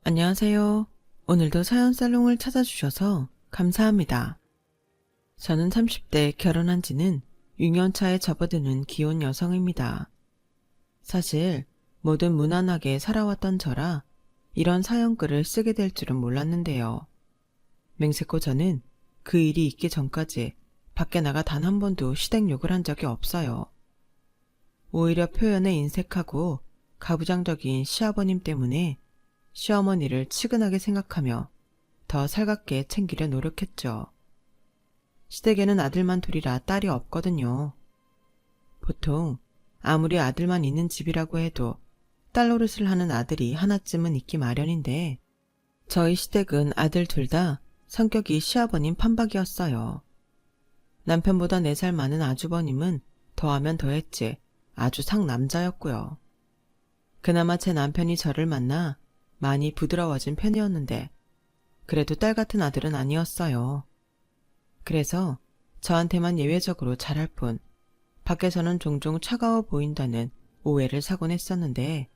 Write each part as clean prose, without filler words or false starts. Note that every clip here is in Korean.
안녕하세요. 오늘도 사연 살롱을 찾아주셔서 감사합니다. 저는 30대 결혼한 지는 6년 차에 접어드는 기혼 여성입니다. 사실 뭐든 무난하게 살아왔던 저라 이런 사연글을 쓰게 될 줄은 몰랐는데요. 맹세코 저는 그 일이 있기 전까지 밖에 나가 단 한 번도 시댁욕을 한 적이 없어요. 오히려 표현에 인색하고 가부장적인 시아버님 때문에 시어머니를 치근하게 생각하며 더 살갑게 챙기려 노력했죠. 시댁에는 아들만 둘이라 딸이 없거든요. 보통 아무리 아들만 있는 집이라고 해도 딸 노릇을 하는 아들이 하나쯤은 있기 마련인데 저희 시댁은 아들 둘 다 성격이 시아버님 판박이었어요. 남편보다 4살 많은 아주버님은 더하면 더했지 아주 상남자였고요. 그나마 제 남편이 저를 만나 많이 부드러워진 편이었는데 그래도 딸 같은 아들은 아니었어요. 그래서 저한테만 예외적으로 잘할 뿐 밖에서는 종종 차가워 보인다는 오해를 사곤 했었는데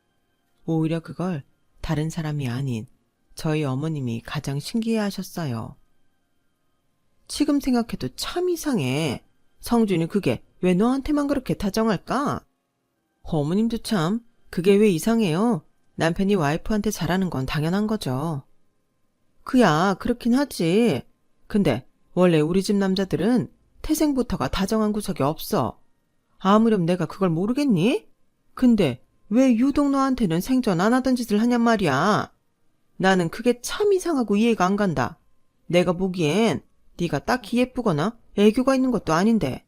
오히려 그걸 다른 사람이 아닌 저희 어머님이 가장 신기해하셨어요. 지금 생각해도 참 이상해. 성준이 그게 왜 너한테만 그렇게 다정할까? 어머님도 참 그게 왜 이상해요? 남편이 와이프한테 잘하는 건 당연한 거죠. 그야 그렇긴 하지. 근데 원래 우리 집 남자들은 태생부터가 다정한 구석이 없어. 아무렴 내가 그걸 모르겠니? 근데 왜 유독 너한테는 생전 안 하던 짓을 하냔 말이야. 나는 그게 참 이상하고 이해가 안 간다. 내가 보기엔 네가 딱히 예쁘거나 애교가 있는 것도 아닌데.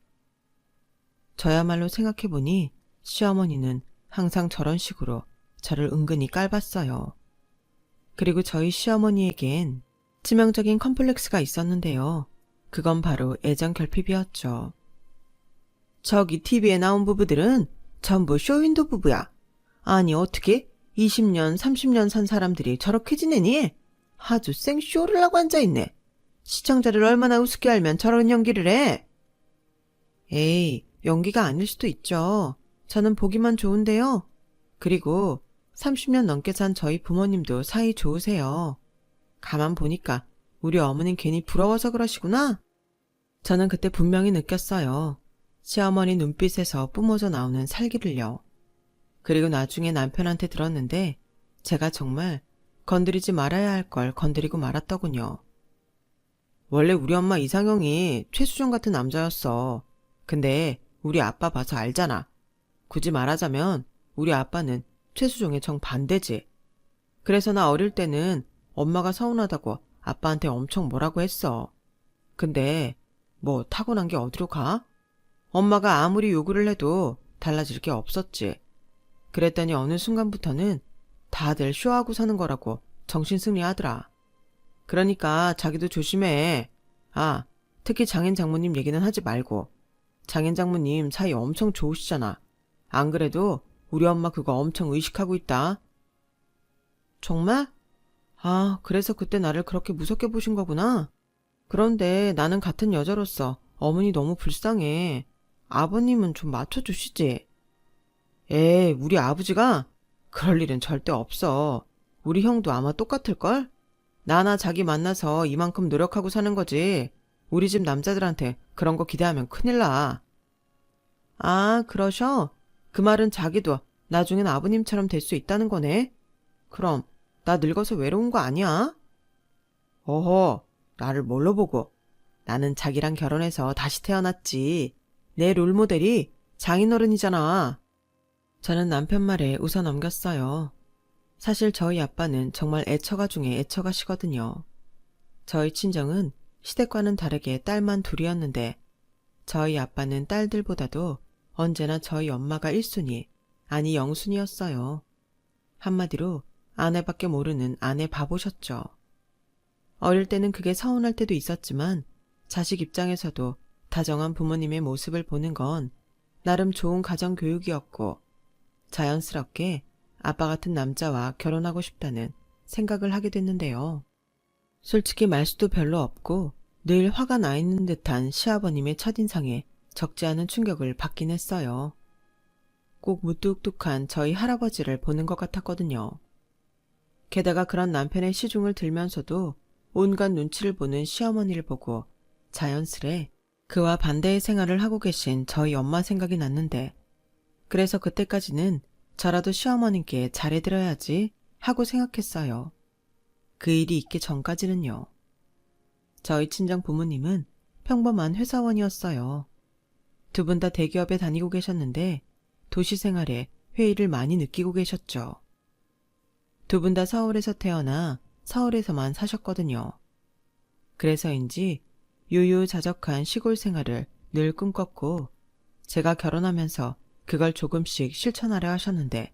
저야말로 생각해보니 시어머니는 항상 저런 식으로 저를 은근히 깔봤어요. 그리고 저희 시어머니에겐 치명적인 컴플렉스가 있었는데요. 그건 바로 애정 결핍이었죠. 저기 TV에 나온 부부들은 전부 쇼윈도 부부야. 아니 어떻게 20년, 30년 산 사람들이 저렇게 지내니? 아주 생쇼를 하고 앉아있네. 시청자를 얼마나 우습게 알면 저런 연기를 해? 에이, 연기가 아닐 수도 있죠. 저는 보기만 좋은데요. 그리고 30년 넘게 산 저희 부모님도 사이 좋으세요. 가만 보니까 우리 어머님 괜히 부러워서 그러시구나? 저는 그때 분명히 느꼈어요. 시어머니 눈빛에서 뿜어져 나오는 살기를요. 그리고 나중에 남편한테 들었는데 제가 정말 건드리지 말아야 할 걸 건드리고 말았더군요. 원래 우리 엄마 이상형이 최수종 같은 남자였어. 근데 우리 아빠 봐서 알잖아. 굳이 말하자면 우리 아빠는 최수종의 정반대지. 그래서 나 어릴 때는 엄마가 서운하다고 아빠한테 엄청 뭐라고 했어. 근데 뭐 타고난 게 어디로 가? 엄마가 아무리 요구를 해도 달라질 게 없었지. 그랬더니 어느 순간부터는 다들 쇼하고 사는 거라고 정신승리 하더라. 그러니까 자기도 조심해. 아, 특히 장인 장모님 얘기는 하지 말고. 장인 장모님 사이 엄청 좋으시잖아. 안 그래도 우리 엄마 그거 엄청 의식하고 있다. 정말? 아, 그래서 그때 나를 그렇게 무섭게 보신 거구나. 그런데 나는 같은 여자로서 어머니 너무 불쌍해. 아버님은 좀 맞춰주시지. 에이, 우리 아버지가? 그럴 일은 절대 없어. 우리 형도 아마 똑같을걸? 나나 자기 만나서 이만큼 노력하고 사는 거지. 우리 집 남자들한테 그런 거 기대하면 큰일 나. 아, 그러셔? 그 말은 자기도 나중엔 아버님처럼 될 수 있다는 거네? 그럼 나 늙어서 외로운 거 아니야? 어허, 나를 뭘로 보고. 나는 자기랑 결혼해서 다시 태어났지. 내 롤모델이 장인어른이잖아. 저는 남편 말에 웃어 넘겼어요. 사실 저희 아빠는 정말 애처가 중에 애처가시거든요. 저희 친정은 시댁과는 다르게 딸만 둘이었는데 저희 아빠는 딸들보다도 언제나 저희 엄마가 1순위, 아니 0순위였어요. 한마디로 아내밖에 모르는 아내 바보셨죠. 어릴 때는 그게 서운할 때도 있었지만 자식 입장에서도 다정한 부모님의 모습을 보는 건 나름 좋은 가정교육이었고 자연스럽게 아빠 같은 남자와 결혼하고 싶다는 생각을 하게 됐는데요. 솔직히 말수도 별로 없고 늘 화가 나 있는 듯한 시아버님의 첫인상에 적지 않은 충격을 받긴 했어요. 꼭 무뚝뚝한 저희 할아버지를 보는 것 같았거든요. 게다가 그런 남편의 시중을 들면서도 온갖 눈치를 보는 시어머니를 보고 자연스레 그와 반대의 생활을 하고 계신 저희 엄마 생각이 났는데, 그래서 그때까지는 저라도 시어머님께 잘해드려야지 하고 생각했어요. 그 일이 있기 전까지는요. 저희 친정 부모님은 평범한 회사원이었어요. 두 분 다 대기업에 다니고 계셨는데 도시 생활에 회의를 많이 느끼고 계셨죠. 두 분 다 서울에서 태어나 서울에서만 사셨거든요. 그래서인지 유유자적한 시골 생활을 늘 꿈꿨고, 제가 결혼하면서 그걸 조금씩 실천하려 하셨는데,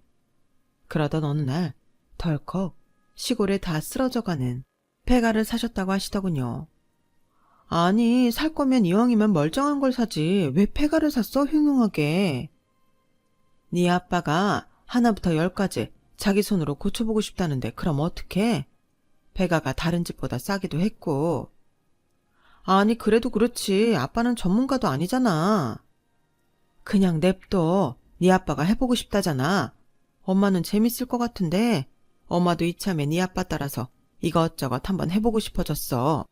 그러던 어느 날 덜컥 시골에 다 쓰러져가는 폐가를 사셨다고 하시더군요. 아니, 살 거면 이왕이면 멀쩡한 걸 사지 왜 폐가를 샀어, 흉흉하게. 네 아빠가 하나부터 열까지 자기 손으로 고쳐보고 싶다는데 그럼 어떡해? 폐가가 다른 집보다 싸기도 했고. 아니, 그래도 그렇지, 아빠는 전문가도 아니잖아. 그냥 냅둬. 네 아빠가 해보고 싶다잖아. 엄마는 재밌을 것 같은데 엄마도 이참에 네 아빠 따라서 이것저것 한번 해보고 싶어졌어.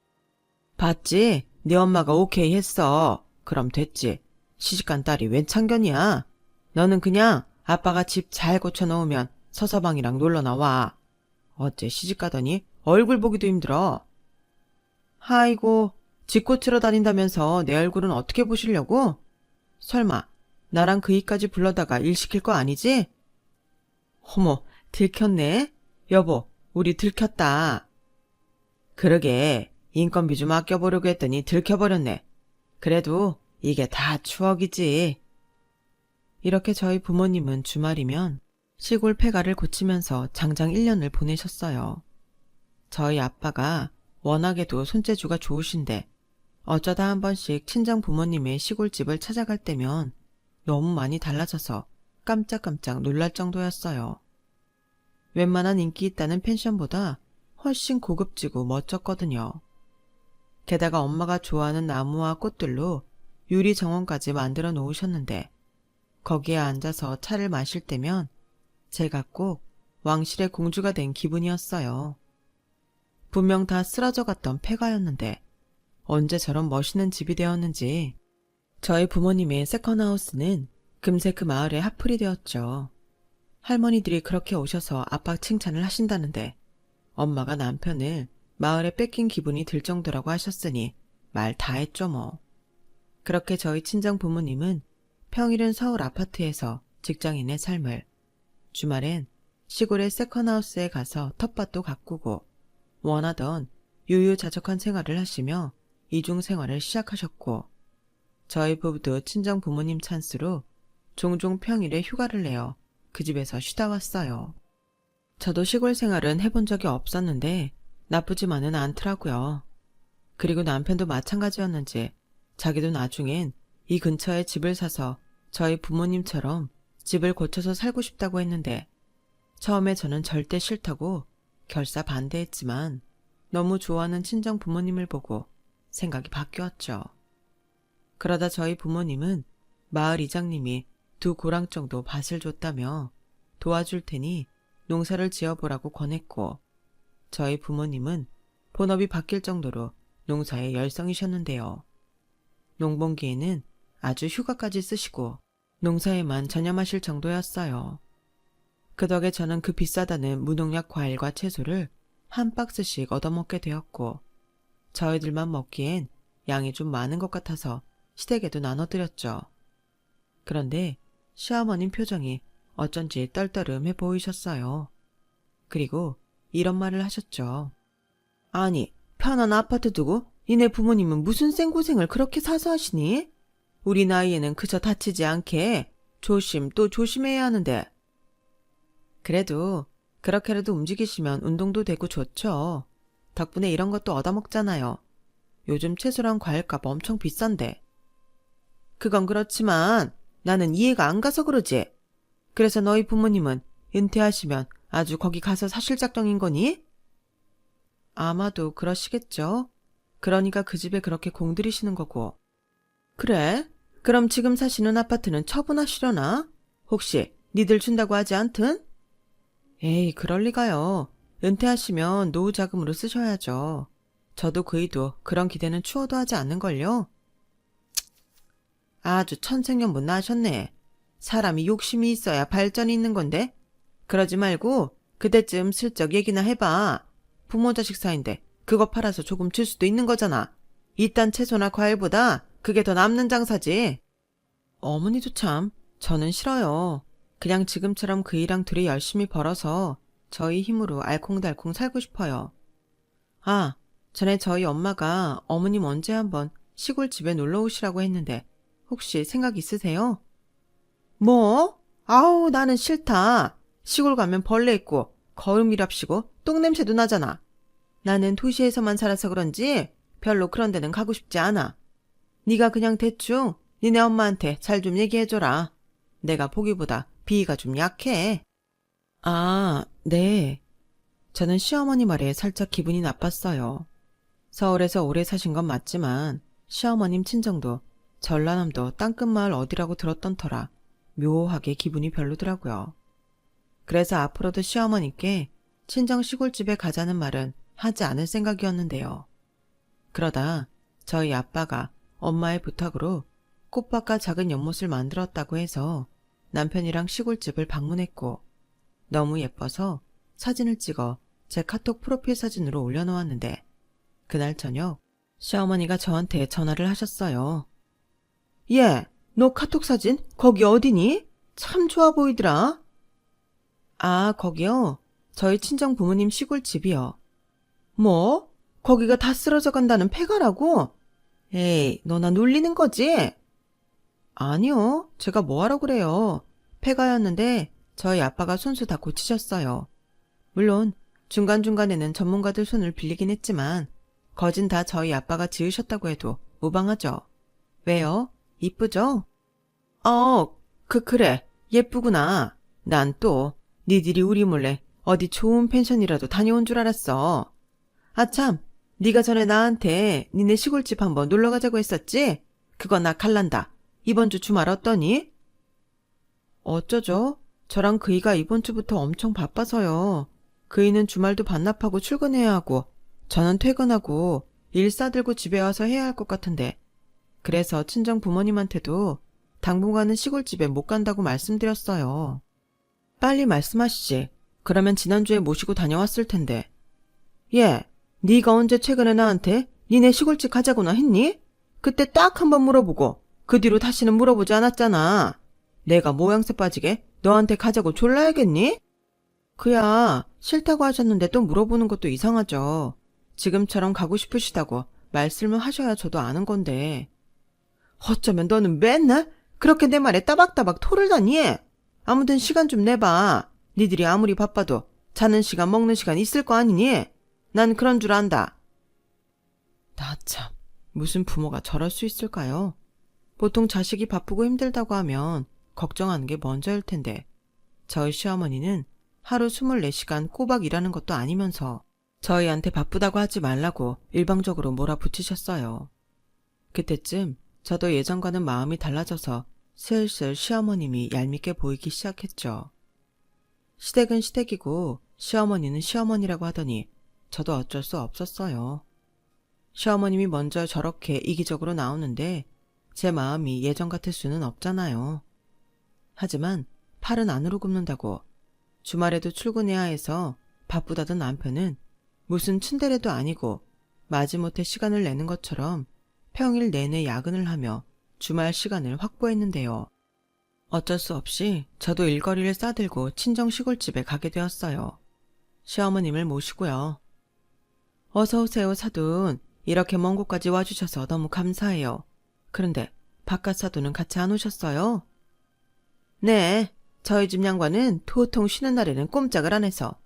봤지? 네 엄마가 오케이 했어. 그럼 됐지. 시집간 딸이 웬 참견이야. 너는 그냥 아빠가 집 잘 고쳐놓으면 서서방이랑 놀러 나와. 어째 시집가더니 얼굴 보기도 힘들어. 아이고, 집 고치러 다닌다면서 내 얼굴은 어떻게 보시려고? 설마 나랑 그 일까지 불러다가 일 시킬 거 아니지? 어머, 들켰네? 여보, 우리 들켰다. 그러게, 인건비 좀 아껴보려고 했더니 들켜버렸네. 그래도 이게 다 추억이지. 이렇게 저희 부모님은 주말이면 시골 폐가를 고치면서 장장 1년을 보내셨어요. 저희 아빠가 워낙에도 손재주가 좋으신데 어쩌다 한 번씩 친정 부모님의 시골집을 찾아갈 때면 너무 많이 달라져서 깜짝깜짝 놀랄 정도였어요. 웬만한 인기 있다는 펜션보다 훨씬 고급지고 멋졌거든요. 게다가 엄마가 좋아하는 나무와 꽃들로 유리 정원까지 만들어 놓으셨는데, 거기에 앉아서 차를 마실 때면 제가 꼭 왕실의 공주가 된 기분이었어요. 분명 다 쓰러져 갔던 폐가였는데 언제 저런 멋있는 집이 되었는지. 저희 부모님의 세컨하우스는 금세 그 마을의 핫플이 되었죠. 할머니들이 그렇게 오셔서 아빠 칭찬을 하신다는데 엄마가 남편을 마을에 뺏긴 기분이 들 정도라고 하셨으니 말 다 했죠 뭐. 그렇게 저희 친정 부모님은 평일은 서울 아파트에서 직장인의 삶을, 주말엔 시골의 세컨하우스에 가서 텃밭도 가꾸고 원하던 유유자적한 생활을 하시며 이중 생활을 시작하셨고, 저희 부부도 친정 부모님 찬스로 종종 평일에 휴가를 내어 그 집에서 쉬다 왔어요. 저도 시골 생활은 해본 적이 없었는데 나쁘지만은 않더라고요. 그리고 남편도 마찬가지였는지 자기도 나중엔 이 근처에 집을 사서 저희 부모님처럼 집을 고쳐서 살고 싶다고 했는데, 처음에 저는 절대 싫다고 결사 반대했지만 너무 좋아하는 친정 부모님을 보고 생각이 바뀌었죠. 그러다 저희 부모님은 마을 이장님이 2고랑 정도 밭을 줬다며 도와줄 테니 농사를 지어보라고 권했고, 저희 부모님은 본업이 바뀔 정도로 농사에 열성이셨는데요. 농번기에는 아주 휴가까지 쓰시고 농사에만 전념하실 정도였어요. 그 덕에 저는 그 비싸다는 무농약 과일과 채소를 한 박스씩 얻어먹게 되었고, 저희들만 먹기엔 양이 좀 많은 것 같아서 시댁에도 나눠드렸죠. 그런데 시어머님 표정이 어쩐지 떨떠름해 보이셨어요. 그리고 이런 말을 하셨죠. 아니, 편한 아파트 두고 니네 부모님은 무슨 생고생을 그렇게 사서 하시니? 우리 나이에는 그저 다치지 않게 조심 또 조심해야 하는데. 그래도 그렇게라도 움직이시면 운동도 되고 좋죠. 덕분에 이런 것도 얻어먹잖아요. 요즘 채소랑 과일값 엄청 비싼데. 그건 그렇지만 나는 이해가 안 가서 그러지. 그래서 너희 부모님은 은퇴하시면 아주 거기 가서 사실 작정인 거니? 아마도 그러시겠죠. 그러니까 그 집에 그렇게 공들이시는 거고. 그래? 그럼 지금 사시는 아파트는 처분하시려나? 혹시 니들 준다고 하지 않든? 에이, 그럴 리가요. 은퇴하시면 노후 자금으로 쓰셔야죠. 저도 그이도 그런 기대는 추호도 하지 않는걸요. 아주 천생연분 나셨네. 사람이 욕심이 있어야 발전이 있는 건데. 그러지 말고 그때쯤 슬쩍 얘기나 해봐. 부모 자식 사이인데 그거 팔아서 조금 줄 수도 있는 거잖아. 이딴 채소나 과일보다 그게 더 남는 장사지. 어머니도 참, 저는 싫어요. 그냥 지금처럼 그이랑 둘이 열심히 벌어서 저희 힘으로 알콩달콩 살고 싶어요. 아, 전에 저희 엄마가 어머님 언제 한번 시골집에 놀러 오시라고 했는데 혹시 생각 있으세요? 뭐? 아우, 나는 싫다. 시골 가면 벌레 있고 거름이랍시고 똥냄새도 나잖아. 나는 도시에서만 살아서 그런지 별로 그런 데는 가고 싶지 않아. 네가 그냥 대충 니네 엄마한테 잘 좀 얘기해줘라. 내가 보기보다 비위가 좀 약해. 아, 네. 저는 시어머니 말에 살짝 기분이 나빴어요. 서울에서 오래 사신 건 맞지만 시어머님 친정도 전라남도 땅끝마을 어디라고 들었던 터라 묘하게 기분이 별로더라고요. 그래서 앞으로도 시어머니께 친정 시골집에 가자는 말은 하지 않을 생각이었는데요. 그러다 저희 아빠가 엄마의 부탁으로 꽃밭과 작은 연못을 만들었다고 해서 남편이랑 시골집을 방문했고 너무 예뻐서 사진을 찍어 제 카톡 프로필 사진으로 올려놓았는데 그날 저녁 시어머니가 저한테 전화를 하셨어요. 예, 너 카톡 사진 거기 어디니? 참 좋아 보이더라. 아, 거기요? 저희 친정 부모님 시골집이요. 뭐? 거기가 다 쓰러져 간다는 폐가라고? 에이, 너 나 놀리는 거지? 아니요, 제가 뭐하러 그래요. 폐가였는데 저희 아빠가 손수 다 고치셨어요. 물론 중간중간에는 전문가들 손을 빌리긴 했지만 거진 다 저희 아빠가 지으셨다고 해도 무방하죠. 왜요? 이쁘죠? 그래. 예쁘구나. 난 또 니들이 우리 몰래 어디 좋은 펜션이라도 다녀온 줄 알았어. 아참, 네가 전에 나한테 니네 시골집 한번 놀러 가자고 했었지? 그거 나 갈란다. 이번 주 주말 어떠니? 어쩌죠? 저랑 그이가 이번 주부터 엄청 바빠서요. 그이는 주말도 반납하고 출근해야 하고 저는 퇴근하고 일 싸들고 집에 와서 해야 할 것 같은데 그래서 친정 부모님한테도 당분간은 시골집에 못 간다고 말씀드렸어요. 빨리 말씀하시지. 그러면 지난주에 모시고 다녀왔을 텐데. 예, 네가 언제 최근에 나한테 니네 시골집 가자고나 했니? 그때 딱 한 번 물어보고 그 뒤로 다시는 물어보지 않았잖아. 내가 모양새 빠지게 너한테 가자고 졸라야겠니? 그야 싫다고 하셨는데 또 물어보는 것도 이상하죠. 지금처럼 가고 싶으시다고 말씀을 하셔야 저도 아는 건데. 어쩌면 너는 맨날 그렇게 내 말에 따박따박 토를 다니? 아무튼 시간 좀 내봐. 니들이 아무리 바빠도 자는 시간 먹는 시간 있을 거 아니니? 난 그런 줄 안다. 나 참, 무슨 부모가 저럴 수 있을까요? 보통 자식이 바쁘고 힘들다고 하면 걱정하는 게 먼저일 텐데 저희 시어머니는 하루 24시간 꼬박 일하는 것도 아니면서 저희한테 바쁘다고 하지 말라고 일방적으로 몰아붙이셨어요. 그때쯤 저도 예전과는 마음이 달라져서 슬슬 시어머님이 얄밉게 보이기 시작했죠. 시댁은 시댁이고 시어머니는 시어머니라고 하더니 저도 어쩔 수 없었어요. 시어머님이 먼저 저렇게 이기적으로 나오는데 제 마음이 예전 같을 수는 없잖아요. 하지만 팔은 안으로 굽는다고 주말에도 출근해야 해서 바쁘다던 남편은 무슨 츤데레도 아니고 마지못해 시간을 내는 것처럼 평일 내내 야근을 하며 주말 시간을 확보했는데요. 어쩔 수 없이 저도 일거리를 싸들고 친정 시골집에 가게 되었어요. 시어머님을 모시고요. 어서 오세요, 사돈. 이렇게 먼 곳까지 와주셔서 너무 감사해요. 그런데 바깥 사돈은 같이 안 오셨어요? 네, 저희 집 양반은 도통 쉬는 날에는 꼼짝을 안 해서.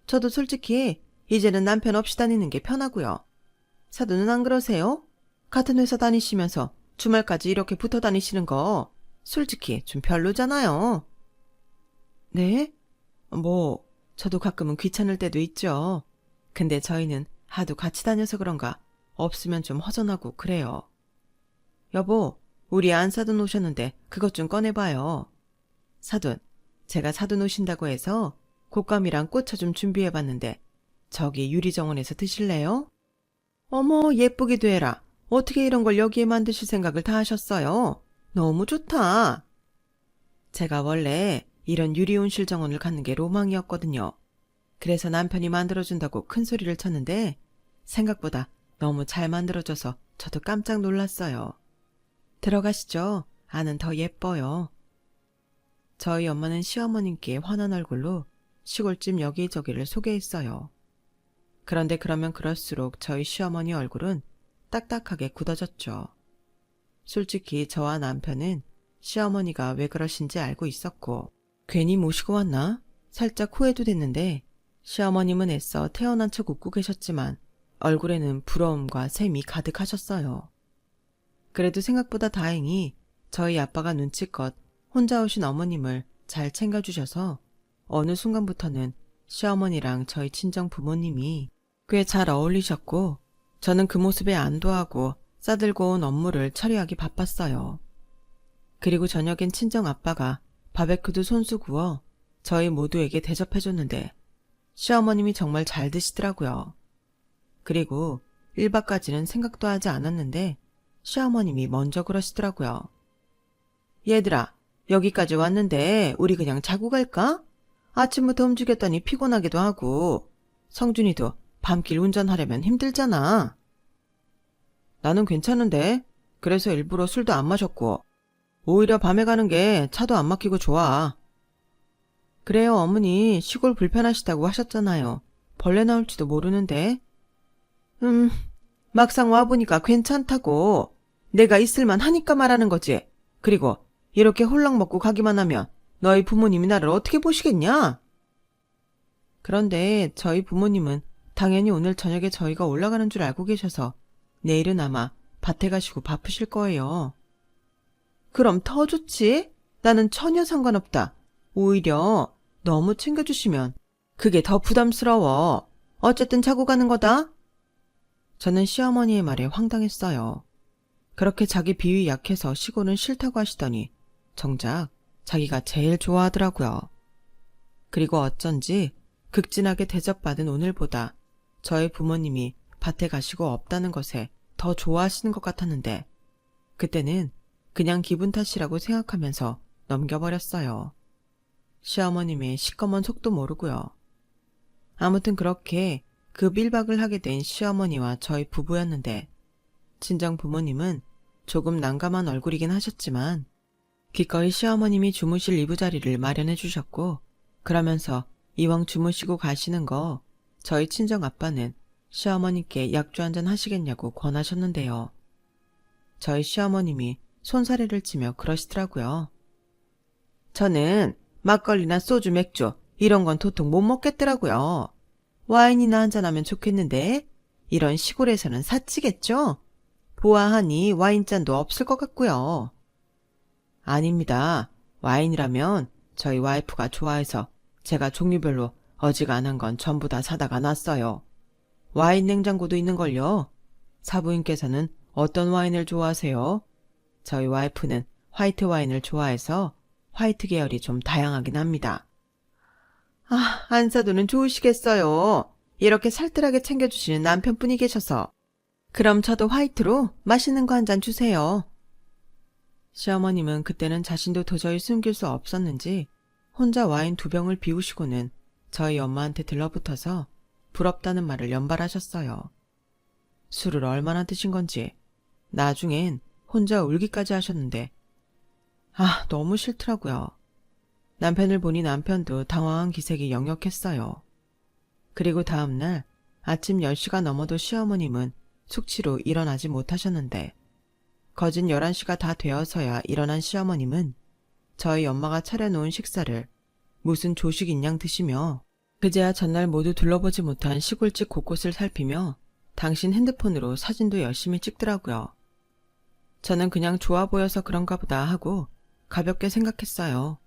저도 솔직히 이제는 남편 없이 다니는 게 편하고요. 사돈은 안 그러세요? 같은 회사 다니시면서 주말까지 이렇게 붙어 다니시는 거 솔직히 좀 별로잖아요. 네? 저도 가끔은 귀찮을 때도 있죠. 근데 저희는 하도 같이 다녀서 그런가 없으면 좀 허전하고 그래요. 여보, 우리 안사돈 오셨는데 그것 좀 꺼내봐요. 사돈, 제가 사돈 오신다고 해서 곶감이랑 꼬차 좀 준비해봤는데 저기 유리정원에서 드실래요? 어머, 예쁘기도 해라. 어떻게 이런 걸 여기에 만드실 생각을 다 하셨어요? 너무 좋다. 제가 원래 이런 유리온실 정원을 갖는 게 로망이었거든요. 그래서 남편이 만들어준다고 큰 소리를 쳤는데 생각보다 너무 잘 만들어져서 저도 깜짝 놀랐어요. 들어가시죠. 안은 더 예뻐요. 저희 엄마는 시어머님께 환한 얼굴로 시골집 여기저기를 소개했어요. 그런데 그러면 그럴수록 저희 시어머니 얼굴은 딱딱하게 굳어졌죠. 솔직히 저와 남편은 시어머니가 왜 그러신지 알고 있었고 괜히 모시고 왔나? 살짝 후회도 됐는데 시어머님은 애써 태어난 척 웃고 계셨지만 얼굴에는 부러움과 샘이 가득하셨어요. 그래도 생각보다 다행히 저희 아빠가 눈치껏 혼자 오신 어머님을 잘 챙겨주셔서 어느 순간부터는 시어머니랑 저희 친정 부모님이 꽤 잘 어울리셨고 저는 그 모습에 안도하고 싸들고 온 업무를 처리하기 바빴어요. 그리고 저녁엔 친정 아빠가 바베큐도 손수 구워 저희 모두에게 대접해줬는데 시어머님이 정말 잘 드시더라고요. 그리고 1박까지는 생각도 하지 않았는데 시어머님이 먼저 그러시더라고요. 얘들아, 여기까지 왔는데 우리 그냥 자고 갈까? 아침부터 움직였더니 피곤하기도 하고 성준이도 밤길 운전하려면 힘들잖아. 나는 괜찮은데 그래서 일부러 술도 안 마셨고 오히려 밤에 가는 게 차도 안 막히고 좋아. 그래요, 어머니 시골 불편하시다고 하셨잖아요. 벌레 나올지도 모르는데. 막상 와보니까 괜찮다고. 내가 있을만 하니까 말하는 거지. 그리고 이렇게 홀랑 먹고 가기만 하면 너희 부모님이 나를 어떻게 보시겠냐? 그런데 저희 부모님은 당연히 오늘 저녁에 저희가 올라가는 줄 알고 계셔서 내일은 아마 밭에 가시고 바쁘실 거예요. 그럼 더 좋지? 나는 전혀 상관없다. 오히려 너무 챙겨주시면 그게 더 부담스러워. 어쨌든 자고 가는 거다. 저는 시어머니의 말에 황당했어요. 그렇게 자기 비위 약해서 시골은 싫다고 하시더니 정작 자기가 제일 좋아하더라고요. 그리고 어쩐지 극진하게 대접받은 오늘보다 저희 부모님이 밭에 가시고 없다는 것에 더 좋아하시는 것 같았는데 그때는 그냥 기분 탓이라고 생각하면서 넘겨버렸어요. 시어머님의 시꺼먼 속도 모르고요. 아무튼 그렇게 급 1박을 하게 된 시어머니와 저희 부부였는데 친정 부모님은 조금 난감한 얼굴이긴 하셨지만 기꺼이 시어머님이 주무실 이부자리를 마련해 주셨고 그러면서 이왕 주무시고 가시는 거 저희 친정 아빠는 시어머니께 약주 한잔 하시겠냐고 권하셨는데요. 저희 시어머님이 손사래를 치며 그러시더라고요. 저는 막걸리나 소주, 맥주 이런 건 도통 못 먹겠더라고요. 와인이나 한잔하면 좋겠는데 이런 시골에서는 사치겠죠? 보아하니 와인잔도 없을 것 같고요. 아닙니다. 와인이라면 저희 와이프가 좋아해서 제가 종류별로 어지간한 건 전부 다 사다가 놨어요. 와인 냉장고도 있는걸요. 사부인께서는 어떤 와인을 좋아하세요? 저희 와이프는 화이트 와인을 좋아해서 화이트 계열이 좀 다양하긴 합니다. 아, 안사도는 좋으시겠어요. 이렇게 살뜰하게 챙겨주시는 남편분이 계셔서. 그럼 저도 화이트로 맛있는 거 한 잔 주세요. 시어머님은 그때는 자신도 도저히 숨길 수 없었는지 혼자 와인 2병을 비우시고는 저희 엄마한테 들러붙어서 부럽다는 말을 연발하셨어요. 술을 얼마나 드신 건지 나중엔 혼자 울기까지 하셨는데 너무 싫더라고요. 남편을 보니 남편도 당황한 기색이 역력했어요. 그리고 다음날 아침 10시가 넘어도 시어머님은 숙취로 일어나지 못하셨는데 거진 11시가 다 되어서야 일어난 시어머님은 저희 엄마가 차려놓은 식사를 무슨 조식인 양 드시며 그제야 전날 모두 둘러보지 못한 시골집 곳곳을 살피며 당신 핸드폰으로 사진도 열심히 찍더라고요. 저는 그냥 좋아 보여서 그런가 보다 하고 가볍게 생각했어요.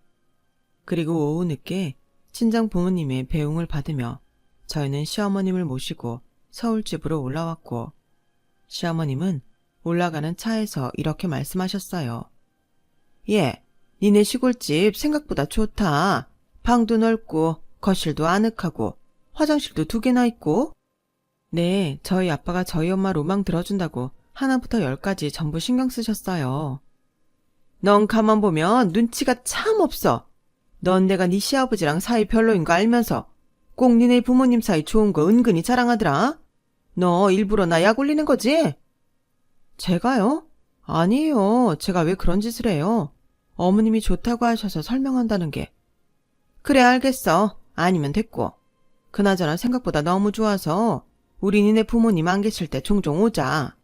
그리고 오후 늦게 친정 부모님의 배웅을 받으며 저희는 시어머님을 모시고 서울집으로 올라왔고 시어머님은 올라가는 차에서 이렇게 말씀하셨어요. 니네 시골집 생각보다 좋다. 방도 넓고 거실도 아늑하고 화장실도 2개나 있고. 네, 저희 아빠가 저희 엄마 로망 들어준다고 하나부터 10까지 전부 신경 쓰셨어요. 넌 가만 보면 눈치가 참 없어. 넌 내가 네 시아버지랑 사이 별로인 거 알면서 꼭 니네 부모님 사이 좋은 거 은근히 자랑하더라. 너 일부러 나 약 올리는 거지? 제가요? 아니에요. 제가 왜 그런 짓을 해요? 어머님이 좋다고 하셔서 설명한다는 게. 그래, 알겠어. 아니면 됐고. 그나저나 생각보다 너무 좋아서 우리 니네 부모님 안 계실 때 종종 오자.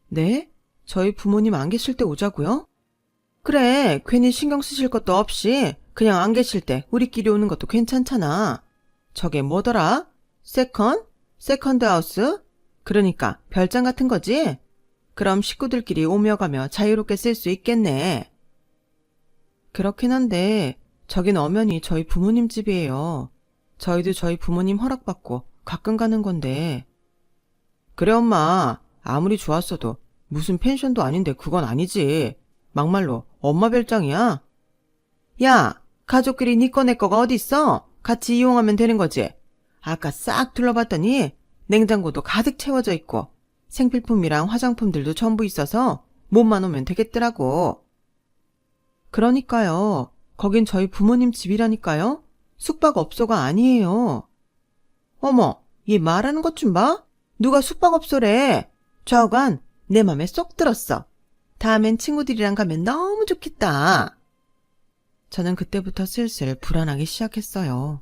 네? 저희 부모님 안 계실 때 오자고요? 그래, 괜히 신경 쓰실 것도 없이 그냥 안 계실 때 우리끼리 오는 것도 괜찮잖아. 저게 뭐더라? 세컨드 하우스? 그러니까 별장 같은 거지? 그럼 식구들끼리 오며 가며 자유롭게 쓸 수 있겠네. 그렇긴 한데 저긴 엄연히 저희 부모님 집이에요. 저희도 저희 부모님 허락받고 가끔 가는 건데. 그래 엄마, 아무리 좋았어도 무슨 펜션도 아닌데 그건 아니지. 막말로 엄마 별장이야? 야, 가족끼리 니 거 내 거가 어딨어? 같이 이용하면 되는 거지. 아까 싹 둘러봤더니 냉장고도 가득 채워져 있고 생필품이랑 화장품들도 전부 있어서 몸만 오면 되겠더라고. 그러니까요. 거긴 저희 부모님 집이라니까요. 숙박업소가 아니에요. 어머, 얘 말하는 것 좀 봐. 누가 숙박업소래. 좌우간 내 맘에 쏙 들었어. 다음엔 친구들이랑 가면 너무 좋겠다. 저는 그때부터 슬슬 불안하기 시작했어요.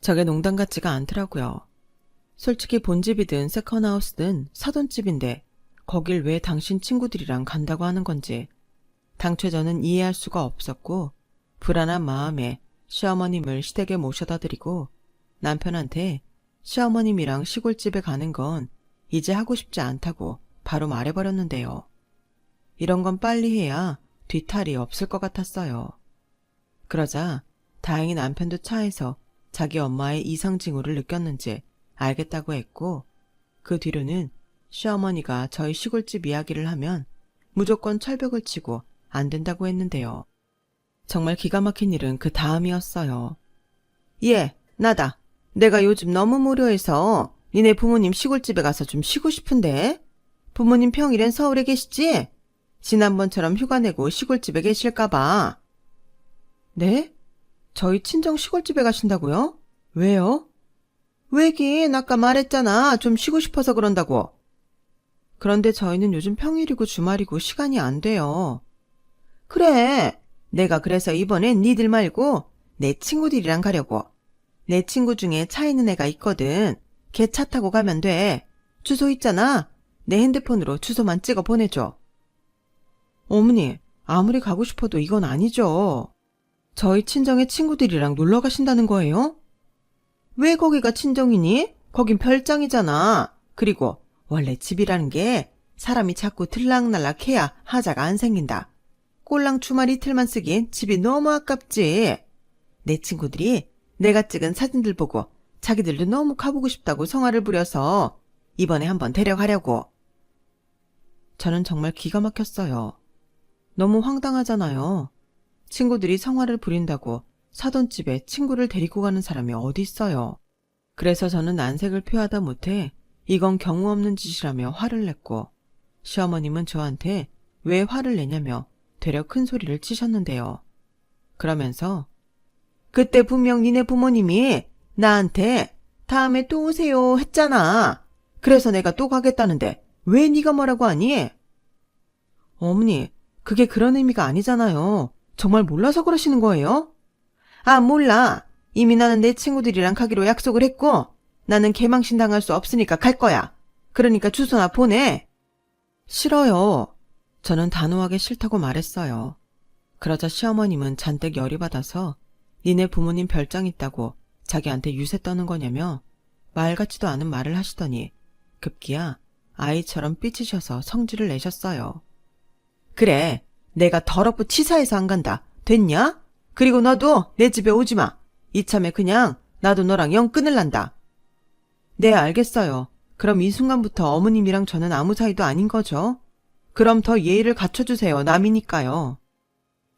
저게 농담 같지가 않더라고요. 솔직히 본집이든 세컨하우스든 사돈집인데 거길 왜 당신 친구들이랑 간다고 하는 건지 당최 저는 이해할 수가 없었고 불안한 마음에 시어머님을 시댁에 모셔다 드리고 남편한테 시어머님이랑 시골집에 가는 건 이제 하고 싶지 않다고 바로 말해버렸는데요. 이런 건 빨리 해야 뒤탈이 없을 것 같았어요. 그러자 다행히 남편도 차에서 자기 엄마의 이상 징후를 느꼈는지 알겠다고 했고 그 뒤로는 시어머니가 저희 시골집 이야기를 하면 무조건 철벽을 치고 안 된다고 했는데요. 정말 기가 막힌 일은 그 다음이었어요. 예, 나다. 내가 요즘 너무 무료해서 니네 부모님 시골집에 가서 좀 쉬고 싶은데. 부모님 평일엔 서울에 계시지? 지난번처럼 휴가 내고 시골집에 계실까봐. 네? 저희 친정 시골집에 가신다고요? 왜요? 왜긴 아까 말했잖아. 좀 쉬고 싶어서 그런다고. 그런데 저희는 요즘 평일이고 주말이고 시간이 안 돼요. 그래. 내가 그래서 이번엔 니들 말고 내 친구들이랑 가려고. 내 친구 중에 차 있는 애가 있거든. 걔 차 타고 가면 돼. 주소 있잖아. 내 핸드폰으로 주소만 찍어 보내줘. 어머니, 아무리 가고 싶어도 이건 아니죠. 저희 친정의 친구들이랑 놀러 가신다는 거예요? 왜 거기가 친정이니? 거긴 별장이잖아. 그리고 원래 집이라는 게 사람이 자꾸 들락날락 해야 하자가 안 생긴다. 꼴랑 주말 이틀만 쓰기엔 집이 너무 아깝지. 내 친구들이 내가 찍은 사진들 보고 자기들도 너무 가보고 싶다고 성화를 부려서 이번에 한번 데려가려고. 저는 정말 기가 막혔어요. 너무 황당하잖아요. 친구들이 성화를 부린다고 사돈집에 친구를 데리고 가는 사람이 어디 있어요. 그래서 저는 안색을 표하다 못해 이건 경우 없는 짓이라며 화를 냈고 시어머님은 저한테 왜 화를 내냐며 되려 큰 소리를 치셨는데요. 그러면서 그때 분명 니네 부모님이 나한테 다음에 또 오세요 했잖아. 그래서 내가 또 가겠다는데 왜 네가 뭐라고 하니? 어머니, 그게 그런 의미가 아니잖아요. 정말 몰라서 그러시는 거예요? 아, 몰라. 이미 나는 내 친구들이랑 가기로 약속을 했고 나는 개망신 당할 수 없으니까 갈 거야. 그러니까 주소나 보내. 싫어요. 저는 단호하게 싫다고 말했어요. 그러자 시어머님은 잔뜩 열이 받아서 니네 부모님 별장 있다고 자기한테 유세 떠는 거냐며 말 같지도 않은 말을 하시더니 급기야 아이처럼 삐치셔서 성질을 내셨어요. 그래, 내가 더럽고 치사해서 안 간다. 됐냐? 그리고 너도 내 집에 오지 마. 이참에 그냥 나도 너랑 영 끊을란다. 네, 알겠어요. 그럼 이 순간부터 어머님이랑 저는 아무 사이도 아닌 거죠? 그럼 더 예의를 갖춰주세요. 남이니까요.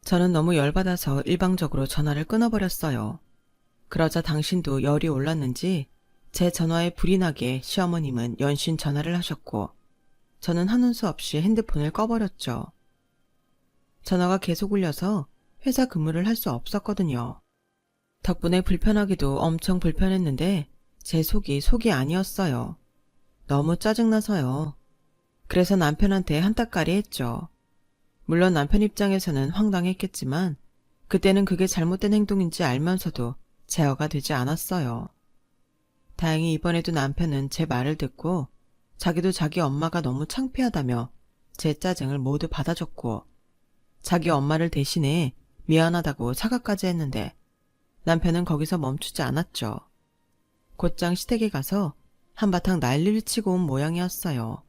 저는 너무 열받아서 일방적으로 전화를 끊어버렸어요. 그러자 당신도 열이 올랐는지 제 전화에 불이 나게 시어머님은 연신 전화를 하셨고 저는 하는 수 없이 핸드폰을 꺼버렸죠. 전화가 계속 울려서 회사 근무를 할 수 없었거든요. 덕분에 불편하기도 엄청 불편했는데 제 속이 아니었어요. 너무 짜증나서요. 그래서 남편한테 한따까리 했죠. 물론 남편 입장에서는 황당했겠지만 그때는 그게 잘못된 행동인지 알면서도 제어가 되지 않았어요. 다행히 이번에도 남편은 제 말을 듣고 자기도 자기 엄마가 너무 창피하다며 제 짜증을 모두 받아줬고 자기 엄마를 대신해 미안하다고 사과까지 했는데 남편은 거기서 멈추지 않았죠. 곧장 시댁에 가서 한바탕 난리를 치고 온 모양이었어요.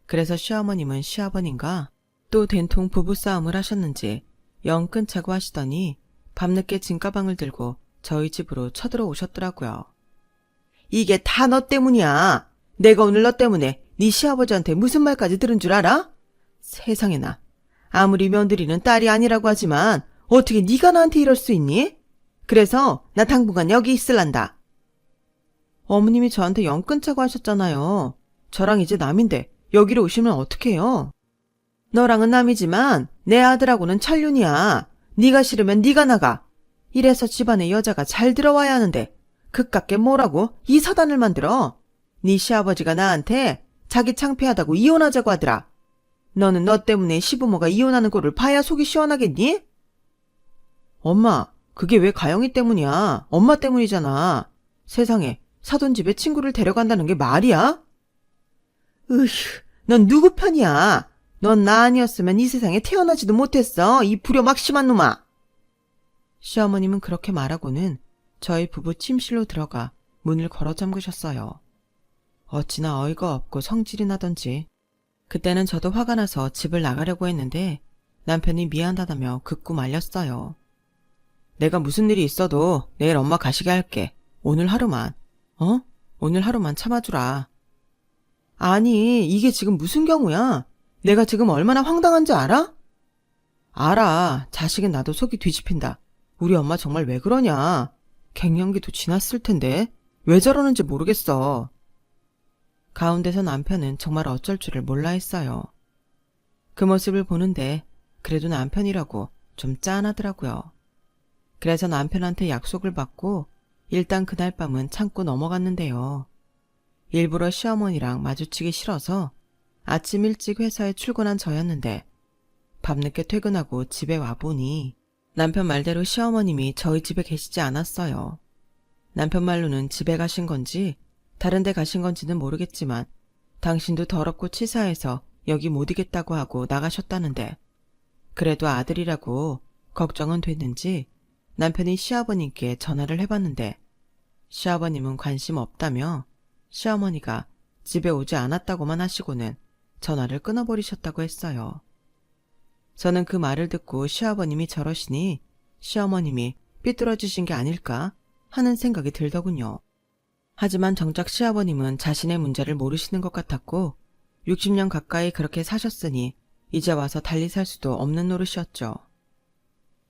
그래서 시어머님은 시아버님과 또 된통 부부싸움을 하셨는지 영 끊자고 하시더니 밤늦게 짐가방을 들고 저희 집으로 쳐들어 오셨더라고요. 이게 다 너 때문이야. 내가 오늘 너 때문에 네 시아버지한테 무슨 말까지 들은 줄 알아? 세상에나. 아무리 며느리는 딸이 아니라고 하지만 어떻게 네가 나한테 이럴 수 있니? 그래서 나 당분간 여기 있을란다. 어머님이 저한테 영 끊자고 하셨잖아요. 저랑 이제 남인데 여기로 오시면 어떡해요? 너랑은 남이지만 내 아들하고는 천륜이야. 네가 싫으면 네가 나가. 이래서 집안에 여자가 잘 들어와야 하는데 그깟게 뭐라고 이 사단을 만들어. 네 시아버지가 나한테 자기 창피하다고 이혼하자고 하더라. 너는 너 때문에 시부모가 이혼하는 꼴을 봐야 속이 시원하겠니? 엄마, 그게 왜 가영이 때문이야? 엄마 때문이잖아. 세상에 사돈집에 친구를 데려간다는 게 말이야? 으휴, 넌 누구 편이야? 넌 나 아니었으면 이 세상에 태어나지도 못했어. 이 불효막심한 놈아. 시어머님은 그렇게 말하고는 저희 부부 침실로 들어가 문을 걸어 잠그셨어요. 어찌나 어이가 없고 성질이 나던지. 그때는 저도 화가 나서 집을 나가려고 했는데 남편이 미안하다며 극구 말렸어요. 내가 무슨 일이 있어도 내일 엄마 가시게 할게. 오늘 하루만. 오늘 하루만 참아주라. 아니, 이게 지금 무슨 경우야? 내가 지금 얼마나 황당한지 알아? 알아. 자식은 나도 속이 뒤집힌다. 우리 엄마 정말 왜 그러냐. 갱년기도 지났을 텐데 왜 저러는지 모르겠어. 가운데서 남편은 정말 어쩔 줄을 몰라 했어요. 그 모습을 보는데 그래도 남편이라고 좀 짠하더라고요. 그래서 남편한테 약속을 받고 일단 그날 밤은 참고 넘어갔는데요. 일부러 시어머니랑 마주치기 싫어서 아침 일찍 회사에 출근한 저였는데 밤늦게 퇴근하고 집에 와보니 남편 말대로 시어머님이 저희 집에 계시지 않았어요. 남편 말로는 집에 가신 건지 다른 데 가신 건지는 모르겠지만 당신도 더럽고 치사해서 여기 못 이겠다고 하고 나가셨다는데 그래도 아들이라고 걱정은 됐는지 남편이 시아버님께 전화를 해봤는데 시아버님은 관심 없다며 시어머니가 집에 오지 않았다고만 하시고는 전화를 끊어버리셨다고 했어요. 저는 그 말을 듣고 시아버님이 저러시니 시어머님이 삐뚤어지신 게 아닐까 하는 생각이 들더군요. 하지만 정작 시아버님은 자신의 문제를 모르시는 것 같았고 60년 가까이 그렇게 사셨으니 이제 와서 달리 살 수도 없는 노릇이었죠.